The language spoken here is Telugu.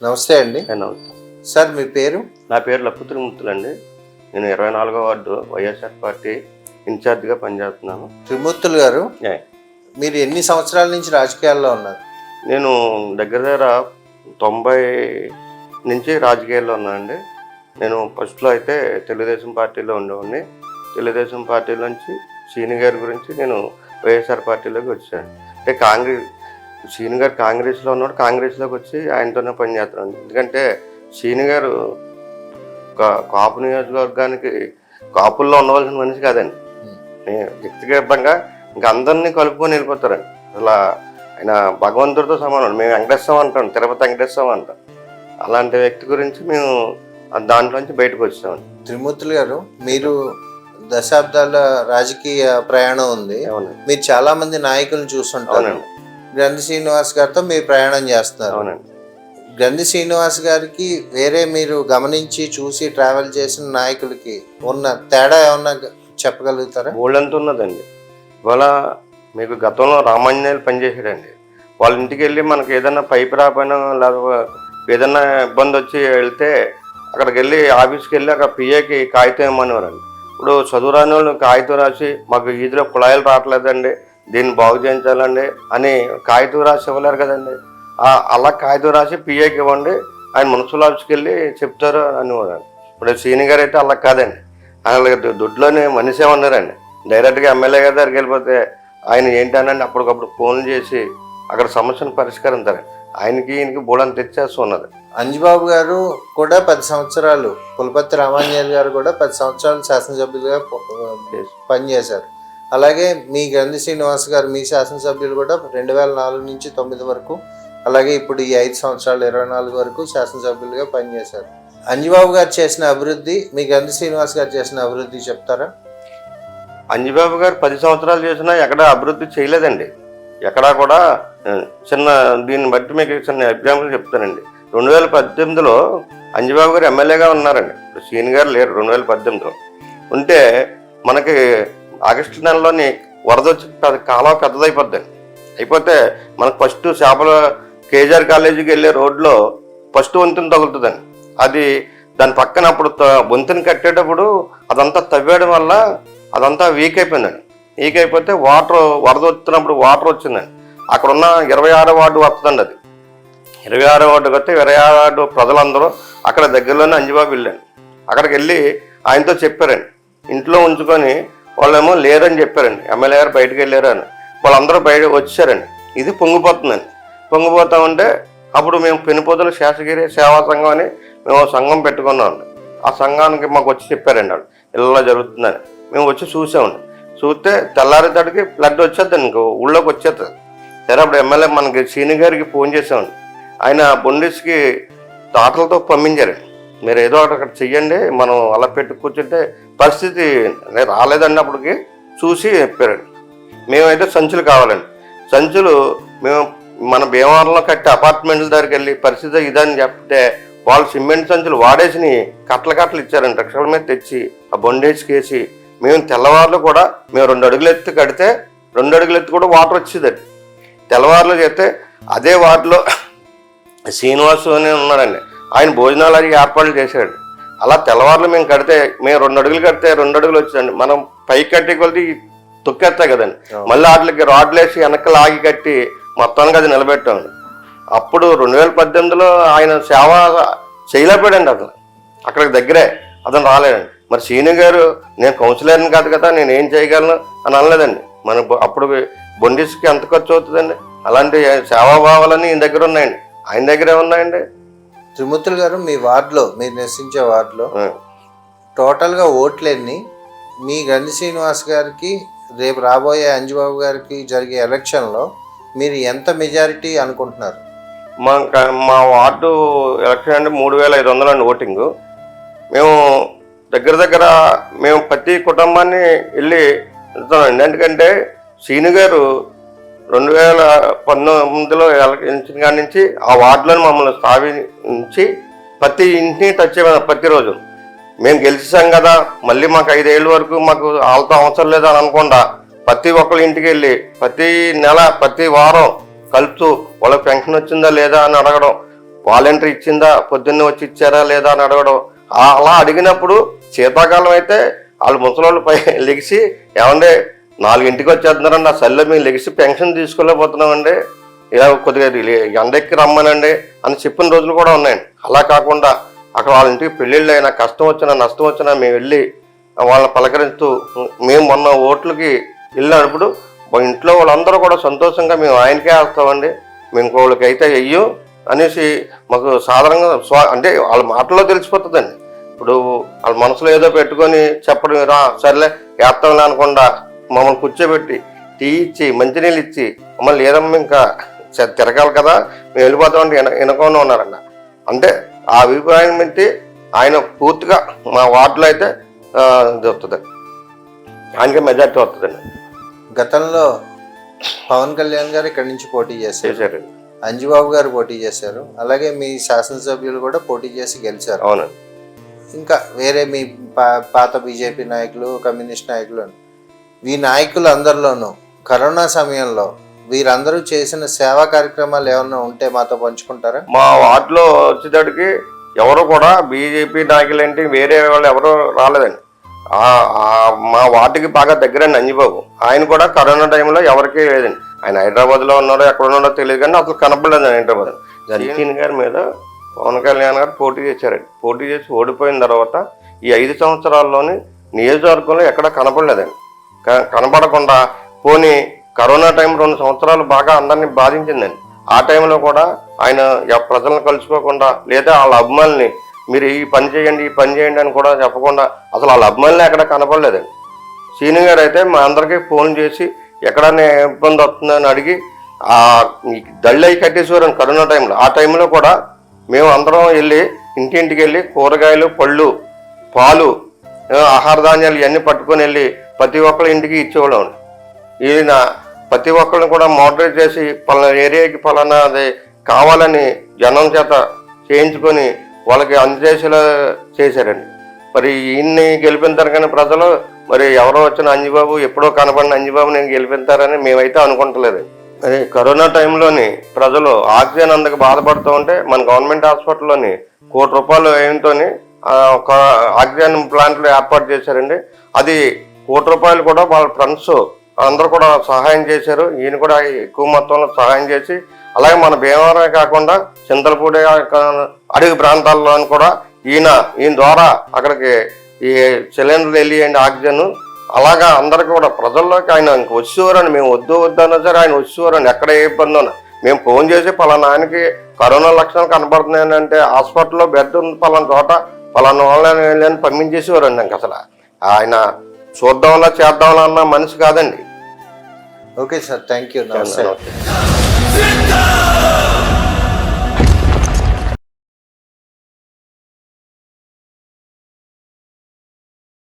నమస్తే అండి. నమస్తే సార్ మీ పేరు? నా పేరు లక్కుత్రిమూర్తులు అండి. నేను 24వ వార్డు వైఎస్ఆర్ పార్టీ ఇన్ఛార్జిగా పనిచేస్తున్నాను. త్రిమూర్తులు గారు, మీరు ఎన్ని సంవత్సరాల నుంచి రాజకీయాల్లో ఉన్నారు? నేను దగ్గర 90 నుంచి రాజకీయాల్లో ఉన్నానండి. నేను ఫస్ట్లో అయితే తెలుగుదేశం పార్టీలో ఉండేవాడిని. తెలుగుదేశం పార్టీలోంచి సీని గారి గురించి నేను వైఎస్ఆర్ పార్టీలోకి వచ్చాను. అంటే సీని గారు కాంగ్రెస్లో ఉన్నాడు, కాంగ్రెస్లోకి వచ్చి ఆయనతోనే పనిచేస్తున్నాను. ఎందుకంటే సీని గారు కాపు నియోజకవర్గానికి కాపుల్లో ఉండవలసిన మనిషి కాదండి. వ్యక్తిగతంగా ఇంకా అందరినీ కలుపుకొని వెళ్ళిపోతారండి. అసలు ఆయన భగవంతుడితో సమానం. మేము వెంకటేశ్వరం అంటాం, తిరుపతి వెంకటేశ్వరం అంటాం. అలాంటి వ్యక్తి గురించి మేము దాంట్లోంచి బయటకు వచ్చామండి. త్రిమూర్తులు గారు, మీరు దశాబ్దాల రాజకీయ ప్రయాణం ఉంది. మీరు చాలా మంది నాయకులను చూస్తుంటారు. గ్రంథి శ్రీనివాస్ గారితో మీరు ప్రయాణం చేస్తున్నారు. అవునండి. గ్రంథి శ్రీనివాస్ గారికి వేరే మీరు గమనించి చూసి ట్రావెల్ చేసిన నాయకులకి ఉన్న తేడా ఏమన్నా చెప్పగలుగుతారా? బోల్డంత ఉన్నదండి. ఇవాళ మీకు గతంలో రామాంజనేయులు పనిచేసాడండి. వాళ్ళ ఇంటికి వెళ్ళి మనకి ఏదైనా పైపు రాపోయినా లేదా ఏదైనా ఇబ్బంది వచ్చి వెళ్తే అక్కడికి వెళ్ళి ఆఫీస్కి వెళ్ళి అక్కడ పిఏకి కాగితం ఇవ్వమనేవారండి. ఇప్పుడు చదువురాని వాళ్ళు కాగితం రాసి మాకు ఈదిలో కుళాయిలు రావట్లేదండి, దీన్ని బాగు చేయించాలండి అని కాగితం రాసి ఇవ్వలేరు కదండి. అలా కాగితం రాసి పిఏకి ఇవ్వండి, ఆయన మున్సిపల్ ఆఫీస్కి వెళ్ళి చెప్తారు అనేవారు. ఇప్పుడు సీని గారు అయితే అలా కాదండి. అలాగే దొడ్లోనే మనిషి ఏమన్నారండి, డైరెక్ట్గా ఎమ్మెల్యే గారి దగ్గరికి వెళ్ళిపోతే ఆయన ఏంటనండి అప్పటికప్పుడు ఫోన్లు చేసి అక్కడ సమస్యను పరిష్కరించారు. ఈయనకి బోళం తెచ్చేస్తున్నది. అంజిబాబు గారు కూడా 10 సంవత్సరాలు, పులపర్తి రామాంజనేయులు గారు కూడా 10 సంవత్సరాలు శాసనసభ్యులుగా పనిచేశారు. అలాగే మీ గ్రంథి శ్రీనివాస్ గారు, మీ శాసనసభ్యులు కూడా 2004 నుంచి 9 వరకు, అలాగే ఇప్పుడు ఈ 5 సంవత్సరాలు 24 వరకు శాసనసభ్యులుగా పనిచేశారు. అంజిబాబు గారు చేసిన అభివృద్ధి, మీ గ్రంథి శ్రీనివాస్ గారు చేసిన అభివృద్ధి చెప్తారా? అంజిబాబు గారు 10 సంవత్సరాలు చేసినా ఎక్కడ అభివృద్ధి చేయలేదండి. ఎక్కడా కూడా దీన్ని బట్టి మీకు చిన్న ఎగ్జాంపుల్ చెప్తానండి. 2018లో అంజిబాబు గారు ఎమ్మెల్యేగా ఉన్నారండి. సీని గారు లేరు 2018లో. ఉంటే మనకి ఆగస్టు నెలలోని వరద వచ్చి కాలువ పెద్దదైపోద్దండి. అయిపోతే మనకు ఫస్ట్ చేపల కేజీఆర్ కాలేజీకి వెళ్ళే రోడ్లో ఫస్ట్ వంతెన తగులుతుందండి. అది దాని పక్కన అప్పుడు వంతెన కట్టేటప్పుడు అదంతా తవ్వేయడం వల్ల అదంతా వీక్ అయిపోయిందండి. వీక్ అయిపోతే వరద వచ్చినప్పుడు వాటర్ వచ్చిందండి. అక్కడ ఉన్న 26వ వార్డు వస్తుందండి. అది 26వ వార్డు వస్తే 26వ వార్డు ప్రజలందరూ అక్కడ దగ్గరలోనే అంజిబాబు వెళ్ళండి. అక్కడికి వెళ్ళి ఆయనతో చెప్పారండి, ఇంట్లో ఉంచుకొని వాళ్ళేమో లేరని చెప్పారండి. ఎమ్మెల్యే గారు బయటకు వెళ్ళారు అని. వాళ్ళందరూ బయట వచ్చారండి. ఇది పొంగిపోతుందండి. పొంగిపోతా ఉంటే అప్పుడు మేము పెనుపోతుల శేషగిరి సేవా సంఘం అని మేము సంఘం పెట్టుకున్నామండి. ఆ సంఘానికి మాకు వచ్చి చెప్పారండి వాళ్ళు ఇలా జరుగుతుందని. మేము వచ్చి చూసామండి. చూస్తే తెల్లారేదాడికి ఫ్లడ్ వచ్చేద్దండి, ఇంకో ఊళ్ళోకి వచ్చేస్తుంది. సరే అప్పుడు ఎమ్మెల్యే మనకి సీని గారికి ఫోన్ చేసామండి. ఆయన బొండిస్కి తాటలతో పంపించారండి. మీరు ఏదో ఒకటి అక్కడ చెయ్యండి, మనం అలా పెట్టి కూర్చుంటే పరిస్థితి రాలేదండి. అప్పటికి చూసి చెప్పారండి. మేమైతే సంచులు కావాలండి. సంచులు మేము మన భీమవరంలో కట్టే అపార్ట్మెంట్ల దగ్గరికి వెళ్ళి పరిస్థితి ఇదని చెప్తే వాళ్ళు సిమెంట్ సంచులు వాడేసి కట్టలు ఇచ్చారండి. రిక్షల మీద తెచ్చి ఆ బొండేసికి వేసి మేము తెల్లవారులు కూడా మేము 2 అడుగులు ఎత్తి కడితే 2 అడుగులు ఎత్తి కూడా వాటర్ వచ్చేదండి. తెల్లవారులు చేస్తే అదే వార్డులో శ్రీనివాసు అని ఉన్నాడండి. ఆయన భోజనాలు అది ఏర్పాట్లు చేశాడు. అలా తెల్లవారులు మేము కడితే మేము 2 అడుగులు కడితే 2 అడుగులు వచ్చిందండి. మనం పైకి కట్టి కొలిది తొక్కేస్తాయి కదండి. మళ్ళీ వాటికి రాడ్లు వేసి వెనక్కి లాగి కట్టి మొత్తానికి అది నిలబెట్టామండి. అప్పుడు 2018లో ఆయన సేవ చేయలేకపోయాడండి. అసలు అక్కడికి దగ్గరే అతను రాలేదండి. మరి సీని గారు నేను కౌన్సిలర్ని కాదు కదా, నేను ఏం చేయగలను అని అనలేదండి. మన అప్పుడు బొండిస్కి ఎంత ఖర్చు అవుతుందండి. అలాంటి సేవాభావాలన్నీ ఈయన దగ్గర ఉన్నాయండి. ఆయన దగ్గరే ఉన్నాయండి. త్రిమూర్తులు గారు, మీ వార్డులో, మీరు నివసించే వార్డులో టోటల్గా ఓట్లెన్ని? మీ గ్రంథి శ్రీనివాస్ గారికి రేపు రాబోయే అంజిబాబు గారికి జరిగే ఎలక్షన్లో మీరు ఎంత మెజారిటీ అనుకుంటున్నారు? మా వార్డు ఎలక్షన్ అంటే 3500 అండి ఓటింగు. మేము దగ్గర మేము ప్రతి కుటుంబాన్ని వెళ్ళి వెళ్తామండి. ఎందుకంటే సీని గారు 2019లో ఎలక్షన్ కాడి నుంచి ఆ వార్డులను మమ్మల్ని స్థాపించి ప్రతి ఇంటిని టచ్ చేయమని ప్రతిరోజు. మేము గెలిచాం కదా, మళ్ళీ మాకు 5 ఏళ్ళ వరకు మాకు వాళ్ళతో అవసరం లేదని అనుకుండా ప్రతి ఒక్కరి ఇంటికి వెళ్ళి ప్రతి నెల ప్రతి వారం కలుపుతూ వాళ్ళకి పెన్షన్ వచ్చిందా లేదా అని అడగడం, వాలంటీర్ ఇచ్చిందా, పొద్దున్నే వచ్చి ఇచ్చారా లేదా అని అడగడం. అలా అడిగినప్పుడు శీతాకాలం అయితే వాళ్ళు ముసలోళ్ళు లెగిసి, ఏమంటే 4ంటికి వచ్చేస్తున్నారండి, ఆ చలిలో మేము లెగిసి పెన్షన్ తీసుకోలేకపోతున్నామండి, ఇలా కొద్దిగా ఎండెక్కి రమ్మనండి అని చెప్పిన రోజులు కూడా ఉన్నాయండి. అలా కాకుండా అక్కడ వాళ్ళ ఇంటికి పెళ్ళిళ్ళు అయినా, కష్టం వచ్చినా నష్టం వచ్చినా మేము వెళ్ళి వాళ్ళని పలకరిస్తూ, మేము మొన్న ఓట్లకి వెళ్ళినప్పుడు మా ఇంట్లో వాళ్ళందరూ కూడా సంతోషంగా మేము ఆయనకే వేస్తామండి, మేము ఇంకోళ్ళకి అయితే వెయ్యం అనేసి మాకు సాధారణంగా అంటే వాళ్ళ మాటల్లో తెలిసిపోతుందండి. ఇప్పుడు వాళ్ళ మనసులో ఏదో పెట్టుకొని చెప్పడం, రా సర్లే వేస్తాంలే అనకుండా మమ్మల్ని కూర్చోబెట్టి టీ ఇచ్చి మంచినీళ్ళు ఇచ్చి, మమ్మల్ని లేదమ్మా ఇంకా తిరగాలి కదా మేము వెళ్ళిపోతామంటే వినకుండా ఉన్నారంట. అంటే ఆ అభిప్రాయం బట్టి ఆయన పూర్తిగా మా వార్డులో అయితే వస్తుంది, ఆయనకే మెజార్టీ వస్తుందండి. గతంలో పవన్ కళ్యాణ్ గారు ఇక్కడి నుంచి పోటీ చేశారు, అంజుబాబు గారు పోటీ చేశారు, అలాగే మీ శాసనసభ్యులు కూడా పోటీ చేసి గెలిచారు. అవునండి. ఇంకా వేరే మీ పాత బీజేపీ నాయకులు, కమ్యూనిస్ట్ నాయకులు, ఈ నాయకులు అందరిలోనూ కరోనా సమయంలో వీరందరూ చేసిన సేవా కార్యక్రమాలు ఏమన్నా ఉంటే మాతో పంచుకుంటారా? మా వార్డులో వచ్చేటప్పటికి ఎవరు కూడా బీజేపీ నాయకులు ఏంటి వేరే వాళ్ళు ఎవరు రాలేదండి. మా వార్డుకి బాగా దగ్గరండి అంజిబాబు. ఆయన కూడా కరోనా టైంలో ఎవరికీ లేదండి. ఆయన హైదరాబాద్లో ఉన్నారో ఎక్కడ ఉన్నారో తెలియదు, కానీ అసలు కనపడలేదు హైదరాబాద్. జగన్ గారి మీద పవన్ కళ్యాణ్ గారు పోటీ చేశారండి. పోటీ చేసి ఓడిపోయిన తర్వాత ఈ 5 సంవత్సరాల్లోని నియోజకవర్గంలో ఎక్కడ కనపడలేదండి. కనపడకుండా పోనీ కరోనా టైం 2 సంవత్సరాలు బాగా అందరినీ బాధించిందండి. ఆ టైంలో కూడా ఆయన ప్రజలను కలుసుకోకుండా, లేదా వాళ్ళ అభిమానుల్ని మీరు ఈ పని చేయండి ఈ పని చేయండి అని కూడా చెప్పకుండా అసలు వాళ్ళ అభిమానులు ఎక్కడ కనపడలేదండి. సీని గారు అయితే మా అందరికీ ఫోన్ చేసి ఎక్కడైనా ఇబ్బంది వస్తుందని అడిగి దళ్ళయి కట్టేసేవారు కరోనా టైంలో. ఆ టైంలో కూడా మేము అందరం వెళ్ళి ఇంటింటికి వెళ్ళి కూరగాయలు, పళ్ళు, పాలు, ఆహార ధాన్యాలు ఇవన్నీ పట్టుకొని వెళ్ళి ప్రతి ఒక్కరి ఇంటికి ఇచ్చేవాళ్ళం. ఈయన ప్రతి ఒక్కరిని కూడా మోడరేట్ చేసి పలానా ఏరియాకి పలానా అది కావాలని జనం చేత చేయించుకొని వాళ్ళకి అందజేసేలా చేశారండి. మరి ఈయన్ని గెలిపిస్తారు కానీ ప్రజలు మరి ఎవరో వచ్చిన అంజిబాబు, ఎప్పుడో కనపడిన అంజిబాబు నేను గెలిపిస్తారని మేమైతే అనుకుంటలేదు. మరి కరోనా టైంలోని ప్రజలు ఆక్సిజన్ అందక బాధపడుతూ ఉంటే మన గవర్నమెంట్ హాస్పిటల్లోని ₹1 కోటి వ్యయంతో ఒక ఆక్సిజన్ ప్లాంట్లు ఏర్పాటు చేశారండి. అది ₹1 కోటి కూడా వాళ్ళ ఫ్రెండ్స్ అందరూ కూడా సహాయం చేశారు. ఈయన కూడా ఎక్కువ మొత్తంలో సహాయం చేసి, అలాగే మన భీమవరమే కాకుండా చింతలపూడి అడవి ప్రాంతాల్లో కూడా ఈయన ద్వారా అక్కడికి ఈ సిలిండర్లు వెళ్ళియండి ఆక్సిజన్. అలాగా అందరికీ కూడా ప్రజల్లోకి ఆయన ఇంక వచ్చేవారని, మేము వద్దు వద్దన్నా సరే ఆయన వచ్చేవారని, ఎక్కడ ఏ ఇబ్బంది ఉన్నా మేము ఫోన్ చేసి పలానా ఆయనకి కరోనా లక్షణాలు కనపడుతున్నాయని అంటే హాస్పిటల్లో బెడ్ ఉంది పలానా చోట పలానా వాళ్ళని వెళ్ళని పంపించేసేవారండి. ఇంక అసలు ఆయన చూద్దాంలా చేద్దాంలా అన్న మనిషి కాదండి. Okay sir, thank you. నమస్తే.